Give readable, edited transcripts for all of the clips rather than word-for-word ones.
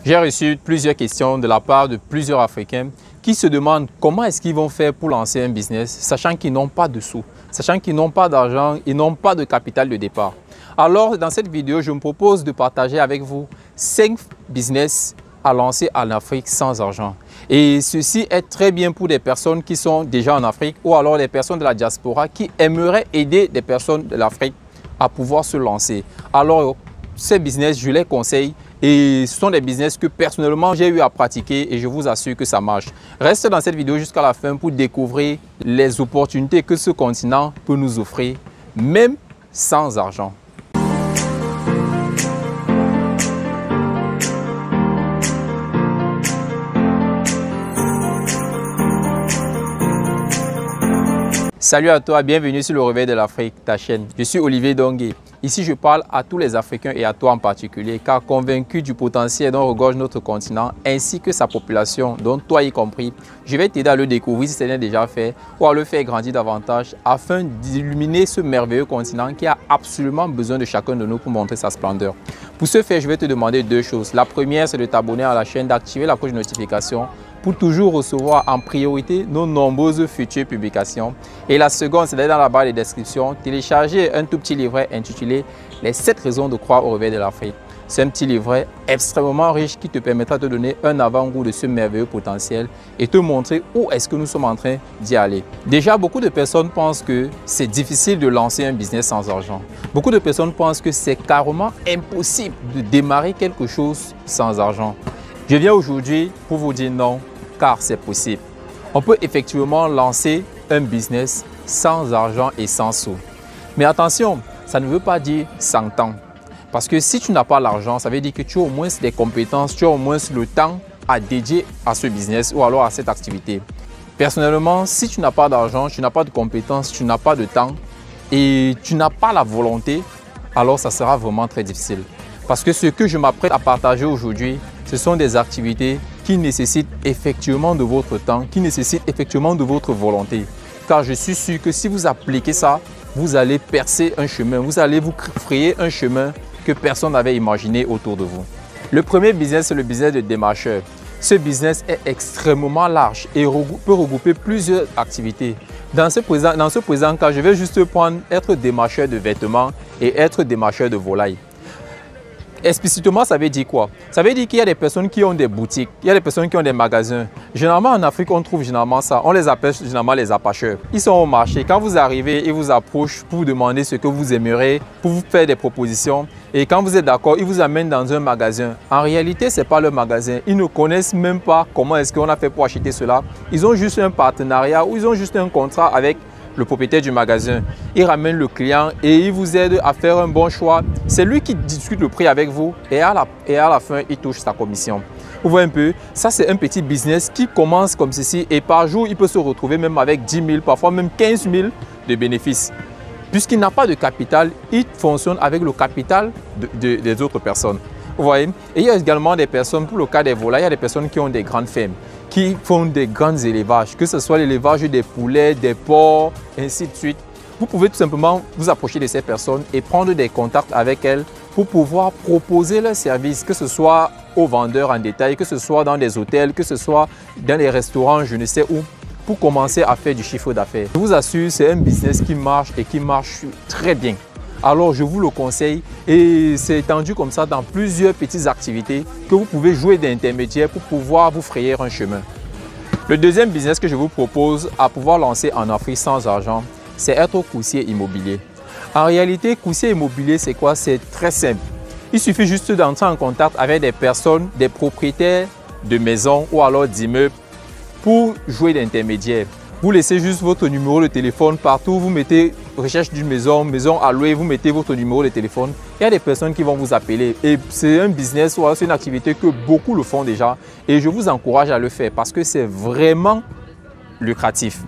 J'ai reçu plusieurs questions de la part de plusieurs Africains qui se demandent comment est-ce qu'ils vont faire pour lancer un business, sachant qu'ils n'ont pas de sous, sachant qu'ils n'ont pas d'argent, ils n'ont pas de capital de départ. Alors, dans cette vidéo, je me propose de partager avec vous 5 business à lancer en Afrique sans argent. Et ceci est très bien pour des personnes qui sont déjà en Afrique ou alors des personnes de la diaspora qui aimeraient aider des personnes de l'Afrique à pouvoir se lancer. Alors, ces business, je les conseille. Et ce sont des business que personnellement j'ai eu à pratiquer et je vous assure que ça marche. Restez dans cette vidéo jusqu'à la fin pour découvrir les opportunités que ce continent peut nous offrir, même sans argent. Salut à toi, bienvenue sur le Réveil de l'Afrique, ta chaîne. Je suis Olivier Dongué. Ici, je parle à tous les Africains et à toi en particulier, car convaincu du potentiel dont regorge notre continent ainsi que sa population, dont toi y compris, je vais t'aider à le découvrir si ce n'est déjà fait ou à le faire grandir davantage afin d'illuminer ce merveilleux continent qui a absolument besoin de chacun de nous pour montrer sa splendeur. Pour ce faire, je vais te demander 2 choses. La première, c'est de t'abonner à la chaîne, d'activer la cloche de notification pour toujours recevoir en priorité nos nombreuses futures publications. Et la seconde, c'est d'aller dans la barre de description, télécharger un tout petit livret intitulé « Les 7 raisons de croire au réveil de l'Afrique ». C'est un petit livret extrêmement riche qui te permettra de te donner un avant-goût de ce merveilleux potentiel et te montrer où est-ce que nous sommes en train d'y aller. Déjà, beaucoup de personnes pensent que c'est difficile de lancer un business sans argent. Beaucoup de personnes pensent que c'est carrément impossible de démarrer quelque chose sans argent. Je viens aujourd'hui pour vous dire non, car c'est possible. On peut effectivement lancer un business sans argent et sans sous. Mais attention, ça ne veut pas dire sans temps. Parce que si tu n'as pas l'argent, ça veut dire que tu as au moins des compétences, tu as au moins le temps à dédier à ce business ou alors à cette activité. Personnellement, si tu n'as pas d'argent, tu n'as pas de compétences, tu n'as pas de temps et tu n'as pas la volonté, alors ça sera vraiment très difficile. Parce que ce que je m'apprête à partager aujourd'hui, ce sont des activités qui nécessitent effectivement de votre temps, qui nécessitent effectivement de votre volonté. Car je suis sûr que si vous appliquez ça, vous allez percer un chemin, vous allez vous frayer un chemin que personne n'avait imaginé autour de vous. Le premier business, c'est le business de démarcheur. Ce business est extrêmement large et peut regrouper plusieurs activités. Dans ce présent cas, je vais juste prendre être démarcheur de vêtements et être démarcheur de volailles. Explicitement, ça veut dire quoi? Ça veut dire qu'il y a des personnes qui ont des boutiques, il y a des personnes qui ont des magasins. Généralement, en Afrique, on trouve généralement ça. On les appelle généralement les apacheurs. Ils sont au marché. Quand vous arrivez, ils vous approchent pour vous demander ce que vous aimeriez, pour vous faire des propositions. Et quand vous êtes d'accord, ils vous amènent dans un magasin. En réalité, ce n'est pas le magasin. Ils ne connaissent même pas comment est-ce qu'on a fait pour acheter cela. Ils ont juste un partenariat ou ils ont juste un contrat avec le propriétaire du magasin. Il ramène le client et il vous aide à faire un bon choix. C'est lui qui discute le prix avec vous et à la fin, il touche sa commission. Vous voyez un peu, ça c'est un petit business qui commence comme ceci et par jour, il peut se retrouver même avec 10 000, parfois même 15 000 de bénéfices. Puisqu'il n'a pas de capital, il fonctionne avec le capital des autres personnes. Vous voyez, et il y a également des personnes, pour le cas des volailles, il y a des personnes qui ont des grandes fermes, qui font des grands élevages, que ce soit l'élevage des poulets, des porcs, ainsi de suite. Vous pouvez tout simplement vous approcher de ces personnes et prendre des contacts avec elles pour pouvoir proposer leurs services, que ce soit aux vendeurs en détail, que ce soit dans des hôtels, que ce soit dans les restaurants, je ne sais où, pour commencer à faire du chiffre d'affaires. Je vous assure, c'est un business qui marche et qui marche très bien. Alors, je vous le conseille et c'est étendu comme ça dans plusieurs petites activités que vous pouvez jouer d'intermédiaire pour pouvoir vous frayer un chemin. Le deuxième business que je vous propose à pouvoir lancer en Afrique sans argent, c'est être courtier immobilier. En réalité, courtier immobilier, c'est quoi? C'est très simple. Il suffit juste d'entrer en contact avec des personnes, des propriétaires de maisons ou alors d'immeubles pour jouer d'intermédiaire. Vous laissez juste votre numéro de téléphone partout, vous mettez recherche d'une maison, maison à louer, vous mettez votre numéro de téléphone. Il y a des personnes qui vont vous appeler et c'est un business ou c'est une activité que beaucoup le font déjà et je vous encourage à le faire parce que c'est vraiment lucratif.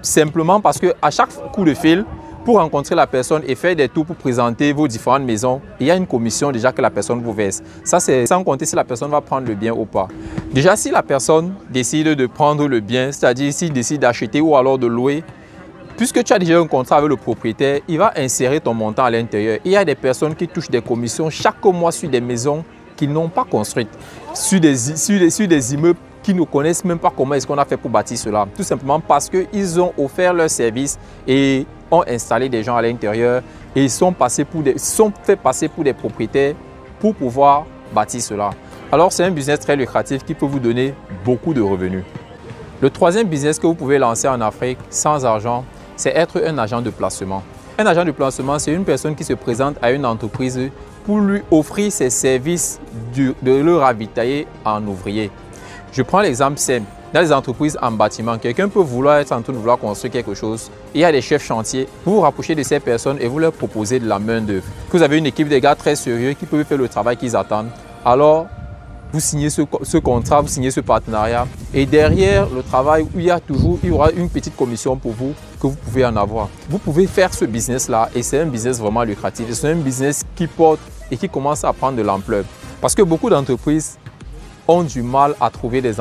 Simplement parce qu'à chaque coup de fil, pour rencontrer la personne et faire des tours pour présenter vos différentes maisons, il y a une commission déjà que la personne vous verse. Ça, c'est sans compter si la personne va prendre le bien ou pas. Déjà, si la personne décide de prendre le bien, c'est-à-dire s'il décide d'acheter ou alors de louer, puisque tu as déjà un contrat avec le propriétaire, il va insérer ton montant à l'intérieur. Il y a des personnes qui touchent des commissions chaque mois sur des maisons qu'ils n'ont pas construites. sur des immeubles qui ne connaissent même pas comment est-ce qu'on a fait pour bâtir cela. Tout simplement parce qu'ils ont offert leur service et ont installé des gens à l'intérieur et sont fait passer pour des propriétaires pour pouvoir bâtir cela. Alors c'est un business très lucratif qui peut vous donner beaucoup de revenus. Le troisième business que vous pouvez lancer en Afrique sans argent, c'est être un agent de placement. Un agent de placement, c'est une personne qui se présente à une entreprise pour lui offrir ses services de le ravitailler en ouvrier. Je prends l'exemple simple. Dans les entreprises en bâtiment, quelqu'un peut être en train de vouloir construire quelque chose. Il y a des chefs chantiers. Vous vous rapprochez de ces personnes et vous leur proposez de la main-d'œuvre. Vous avez une équipe de gars très sérieux qui peuvent faire le travail qu'ils attendent. Alors, vous signez ce contrat, vous signez ce partenariat. Et derrière le travail, il y aura une petite commission pour vous que vous pouvez en avoir. Vous pouvez faire ce business-là et c'est un business vraiment lucratif. C'est un business qui porte et qui commence à prendre de l'ampleur. Parce que beaucoup d'entreprises ont du mal à trouver des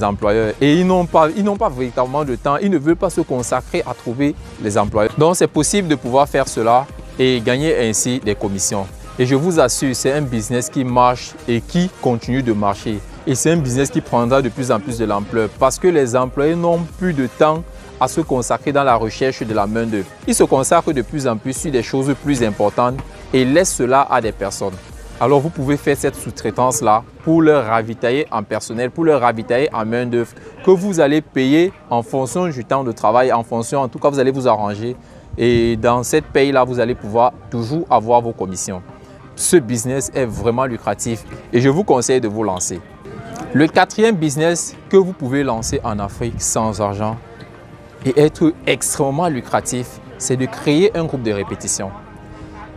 employeurs et ils n'ont pas véritablement de temps, ils ne veulent pas se consacrer à trouver les employeurs. Donc c'est possible de pouvoir faire cela et gagner ainsi des commissions. Et je vous assure, c'est un business qui marche et qui continue de marcher. Et c'est un business qui prendra de plus en plus de l'ampleur parce que les employés n'ont plus de temps à se consacrer dans la recherche de la main-d'œuvre. Ils se consacrent de plus en plus sur des choses plus importantes et laissent cela à des personnes. Alors vous pouvez faire cette sous-traitance-là pour leur ravitailler en personnel, pour leur ravitailler en main-d'œuvre que vous allez payer en fonction du temps de travail, en tout cas vous allez vous arranger. Et dans cette paye-là, vous allez pouvoir toujours avoir vos commissions. Ce business est vraiment lucratif et je vous conseille de vous lancer. Le quatrième business que vous pouvez lancer en Afrique sans argent et être extrêmement lucratif, c'est de créer un groupe de répétition.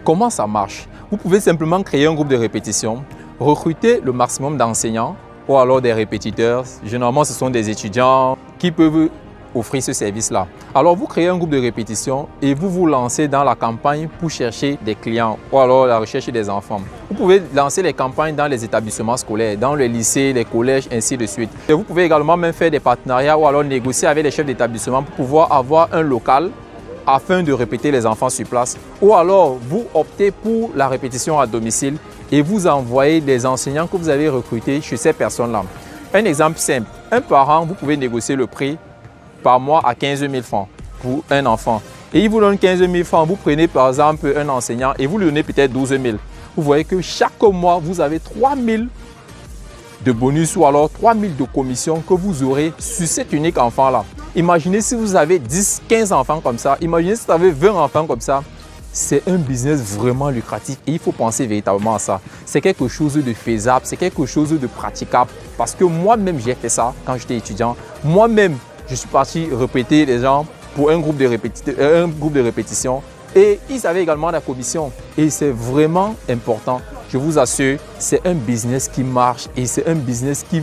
Comment ça marche? Vous pouvez simplement créer un groupe de répétition, recruter le maximum d'enseignants ou alors des répétiteurs. Généralement, ce sont des étudiants qui peuvent offrir ce service-là. Alors, vous créez un groupe de répétition et vous vous lancez dans la campagne pour chercher des clients ou alors la recherche des enfants. Vous pouvez lancer les campagnes dans les établissements scolaires, dans les lycées, les collèges, ainsi de suite. Et vous pouvez également même faire des partenariats ou alors négocier avec les chefs d'établissement pour pouvoir avoir un local afin de répéter les enfants sur place. Ou alors, vous optez pour la répétition à domicile et vous envoyez des enseignants que vous allez recruter chez ces personnes-là. Un exemple simple, un parent, vous pouvez négocier le prix par mois à 15 000 francs pour un enfant. Et il vous donne 15 000 francs, vous prenez par exemple un enseignant et vous lui donnez peut-être 12 000. Vous voyez que chaque mois, vous avez 3 000 de bonus ou alors 3 000 de commissions que vous aurez sur cet unique enfant-là. Imaginez si vous avez 10, 15 enfants comme ça, imaginez si vous avez 20 enfants comme ça. C'est un business vraiment lucratif et il faut penser véritablement à ça. C'est quelque chose de faisable, c'est quelque chose de praticable parce que moi-même, j'ai fait ça quand j'étais étudiant. Moi-même, je suis parti répéter les gens pour un groupe de répétition et ils avaient également la commission. Et c'est vraiment important. Je vous assure, c'est un business qui marche et c'est un business qui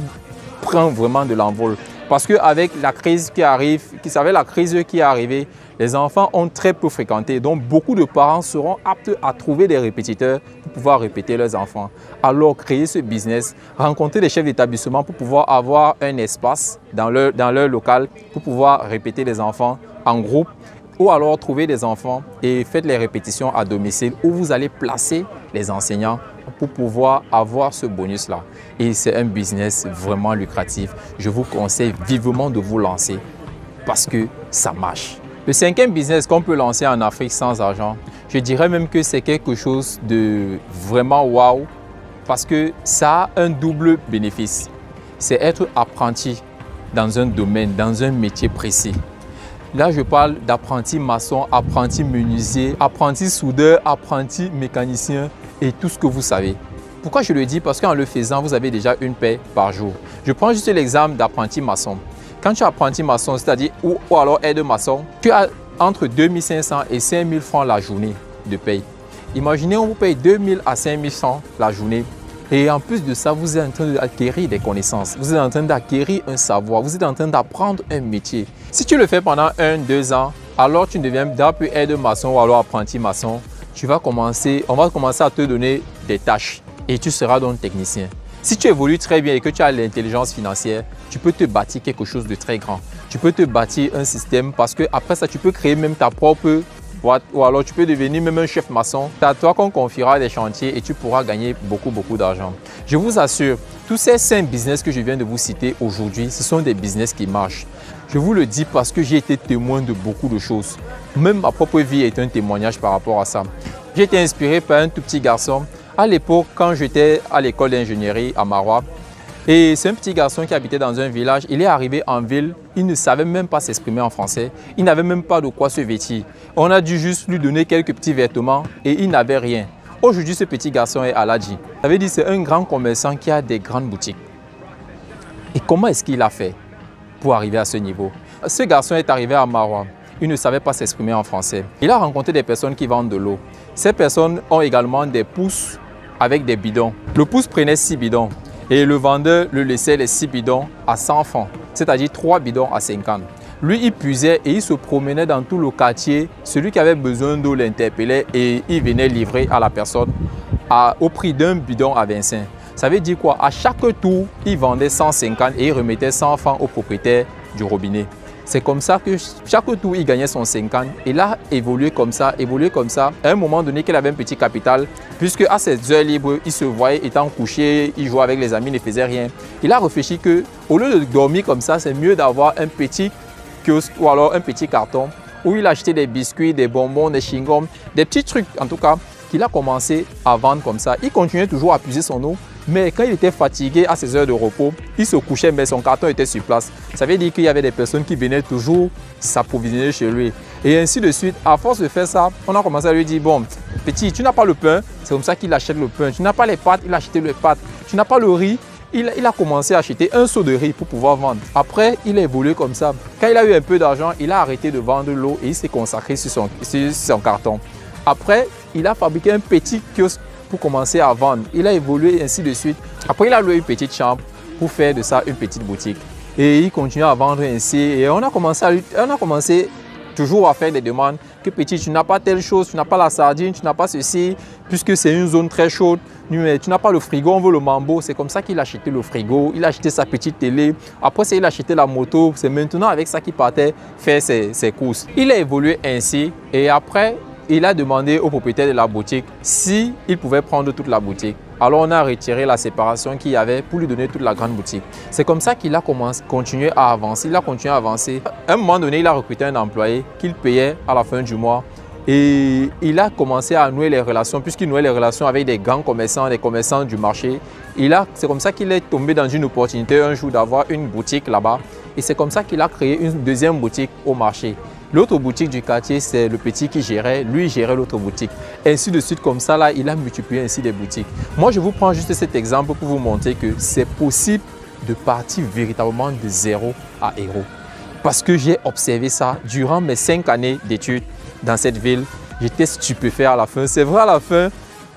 prend vraiment de l'envol. Parce qu'avec la crise qui arrive, qui est arrivée, les enfants ont très peu fréquenté. Donc, beaucoup de parents seront aptes à trouver des répétiteurs pour pouvoir répéter leurs enfants. Alors, créer ce business, rencontrer les chefs d'établissement pour pouvoir avoir un espace dans leur local pour pouvoir répéter les enfants en groupe ou alors trouver des enfants et faites les répétitions à domicile où vous allez placer les enseignants pour pouvoir avoir ce bonus-là. Et c'est un business vraiment lucratif. Je vous conseille vivement de vous lancer parce que ça marche. Le cinquième business qu'on peut lancer en Afrique sans argent, je dirais même que c'est quelque chose de vraiment waouh parce que ça a un double bénéfice. C'est être apprenti dans un domaine, dans un métier précis. Là, je parle d'apprenti maçon, apprenti menuisier, apprenti soudeur, apprenti mécanicien et tout ce que vous savez. Pourquoi je le dis? Parce qu'en le faisant, vous avez déjà une paie par jour. Je prends juste l'exemple d'apprenti maçon. Quand tu es apprenti maçon, c'est-à-dire ou alors aide-maçon, tu as entre 2 500 et 5 000 francs la journée de paye. Imaginez, on vous paye 2 000 à 5 000 francs la journée. Et en plus de ça, vous êtes en train d'acquérir des connaissances, vous êtes en train d'acquérir un savoir, vous êtes en train d'apprendre un métier. Si tu le fais pendant 1-2 ans, alors tu ne deviendras plus aide-maçon ou alors apprenti maçon. On va commencer à te donner des tâches et tu seras donc technicien. Si tu évolues très bien et que tu as l'intelligence financière, tu peux te bâtir quelque chose de très grand. Tu peux te bâtir un système parce que après ça, tu peux créer même ta propre ou alors tu peux devenir même un chef maçon. C'est à toi qu'on confiera des chantiers et tu pourras gagner beaucoup d'argent. Je vous assure, tous ces 5 business que je viens de vous citer aujourd'hui, ce sont des business qui marchent. Je vous le dis parce que j'ai été témoin de beaucoup de choses. Même ma propre vie est un témoignage par rapport à ça. J'ai été inspiré par un tout petit garçon à l'époque quand j'étais à l'école d'ingénierie à Marois. Et c'est un petit garçon qui habitait dans un village. Il est arrivé en ville, il ne savait même pas s'exprimer en français. Il n'avait même pas de quoi se vêtir. On a dû juste lui donner quelques petits vêtements et il n'avait rien. Aujourd'hui, ce petit garçon est Aladji. Ça veut dire que c'est un grand commerçant qui a des grandes boutiques. Et comment est-ce qu'il a fait pour arriver à ce niveau? Ce garçon est arrivé à Marois. Il ne savait pas s'exprimer en français. Il a rencontré des personnes qui vendent de l'eau. Ces personnes ont également des pousses avec des bidons. Le pousse prenait 6 bidons et le vendeur le laissait les 6 bidons à 100 francs, c'est-à-dire 3 bidons à 50. Lui, il puisait et il se promenait dans tout le quartier. Celui qui avait besoin d'eau l'interpellait et il venait livrer à la personne au prix d'un bidon à 25. Ça veut dire quoi? À chaque tour, il vendait 150 et il remettait 100 francs au propriétaire du robinet. C'est comme ça que chaque tour, il gagnait son 50. Il a évolué comme ça. À un moment donné, qu'il avait un petit capital, puisque à ses heures libres, il se voyait étant couché, il jouait avec les amis, il ne faisait rien. Il a réfléchi qu'au lieu de dormir comme ça, c'est mieux d'avoir un petit kiosque ou alors un petit carton où il achetait des biscuits, des bonbons, des chewing-gums, des petits trucs en tout cas, qu'il a commencé à vendre comme ça. Il continuait toujours à puiser son eau. Mais quand il était fatigué à ses heures de repos, il se couchait, mais son carton était sur place. Ça veut dire qu'il y avait des personnes qui venaient toujours s'approvisionner chez lui. Et ainsi de suite. À force de faire ça, on a commencé à lui dire, bon, petit, tu n'as pas le pain, c'est comme ça qu'il achète le pain. Tu n'as pas les pâtes, il a acheté les pâtes. Tu n'as pas le riz, il a commencé à acheter un seau de riz pour pouvoir vendre. Après, il a évolué comme ça. Quand il a eu un peu d'argent, il a arrêté de vendre l'eau et il s'est consacré sur son carton. Après, il a fabriqué un petit kiosque pour commencer à vendre. Il a évolué ainsi de suite. Après, il a loué une petite chambre pour faire de ça une petite boutique. Et il continue à vendre ainsi. Et on a commencé toujours à faire des demandes. Que petit, tu n'as pas telle chose, tu n'as pas la sardine, tu n'as pas ceci, puisque c'est une zone très chaude. Mais tu n'as pas le frigo, on veut le mambo. C'est comme ça qu'il a acheté le frigo. Il a acheté sa petite télé. Après, il a acheté la moto. C'est maintenant avec ça qu'il partait faire ses courses. Il a évolué ainsi. Et après, il a demandé au propriétaire de la boutique s'il pouvait prendre toute la boutique. Alors on a retiré la séparation qu'il y avait pour lui donner toute la grande boutique. C'est comme ça qu'il a continué à avancer. Il a continué à avancer. À un moment donné, il a recruté un employé qu'il payait à la fin du mois. Et il a commencé à nouer les relations, puisqu'il nouait les relations avec des grands commerçants, des commerçants du marché. C'est comme ça qu'il est tombé dans une opportunité un jour d'avoir une boutique là-bas. Et c'est comme ça qu'il a créé une deuxième boutique au marché. L'autre boutique du quartier, c'est le petit qui gérait, lui il gérait l'autre boutique. Ainsi de suite, comme ça, là, il a multiplié ainsi des boutiques. Moi, je vous prends juste cet exemple pour vous montrer que c'est possible de partir véritablement de zéro à héros. Parce que j'ai observé ça durant mes 5 années d'études dans cette ville. J'étais stupéfait à la fin. C'est vrai, à la fin,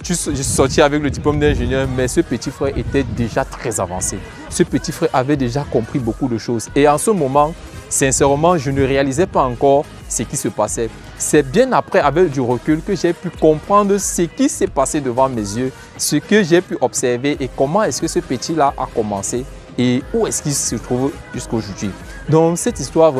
je suis sorti avec le diplôme d'ingénieur, mais ce petit frère était déjà très avancé. Ce petit frère avait déjà compris beaucoup de choses. Et en ce moment, sincèrement, je ne réalisais pas encore ce qui se passait. C'est bien après, avec du recul, que j'ai pu comprendre ce qui s'est passé devant mes yeux, ce que j'ai pu observer et comment est-ce que ce petit-là a commencé et où est-ce qu'il se trouve jusqu'à aujourd'hui. Donc, cette histoire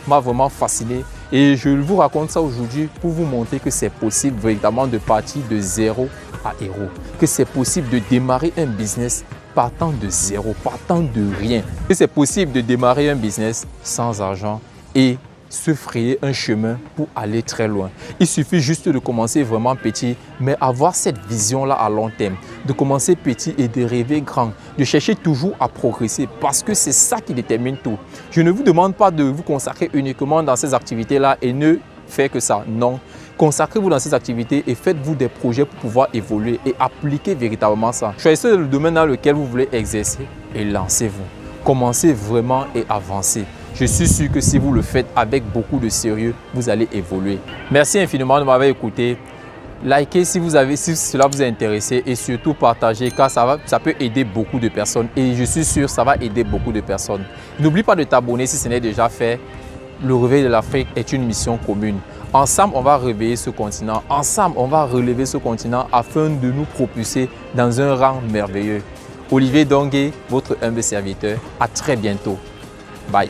m'a vraiment fasciné et je vous raconte ça aujourd'hui pour vous montrer que c'est possible véritablement de partir de zéro à héros, que c'est possible de démarrer un business partant de zéro, partant de rien. Et c'est possible de démarrer un business sans argent et se frayer un chemin pour aller très loin. Il suffit juste de commencer vraiment petit, mais avoir cette vision-là à long terme, de commencer petit et de rêver grand, de chercher toujours à progresser parce que c'est ça qui détermine tout. Je ne vous demande pas de vous consacrer uniquement dans ces activités-là et ne faire que ça, non. Consacrez-vous dans ces activités et faites-vous des projets pour pouvoir évoluer et appliquer véritablement ça. Choisissez le domaine dans lequel vous voulez exercer et lancez-vous. Commencez vraiment et avancez. Je suis sûr que si vous le faites avec beaucoup de sérieux, vous allez évoluer. Merci infiniment de m'avoir écouté. Likez si cela vous a intéressé et surtout partagez car ça peut aider beaucoup de personnes et je suis sûr que ça va aider beaucoup de personnes. N'oublie pas de t'abonner si ce n'est déjà fait. Le réveil de l'Afrique est une mission commune. Ensemble, on va réveiller ce continent. Ensemble, on va relever ce continent afin de nous propulser dans un rang merveilleux. Olivier Dongué, votre humble serviteur. À très bientôt. Bye.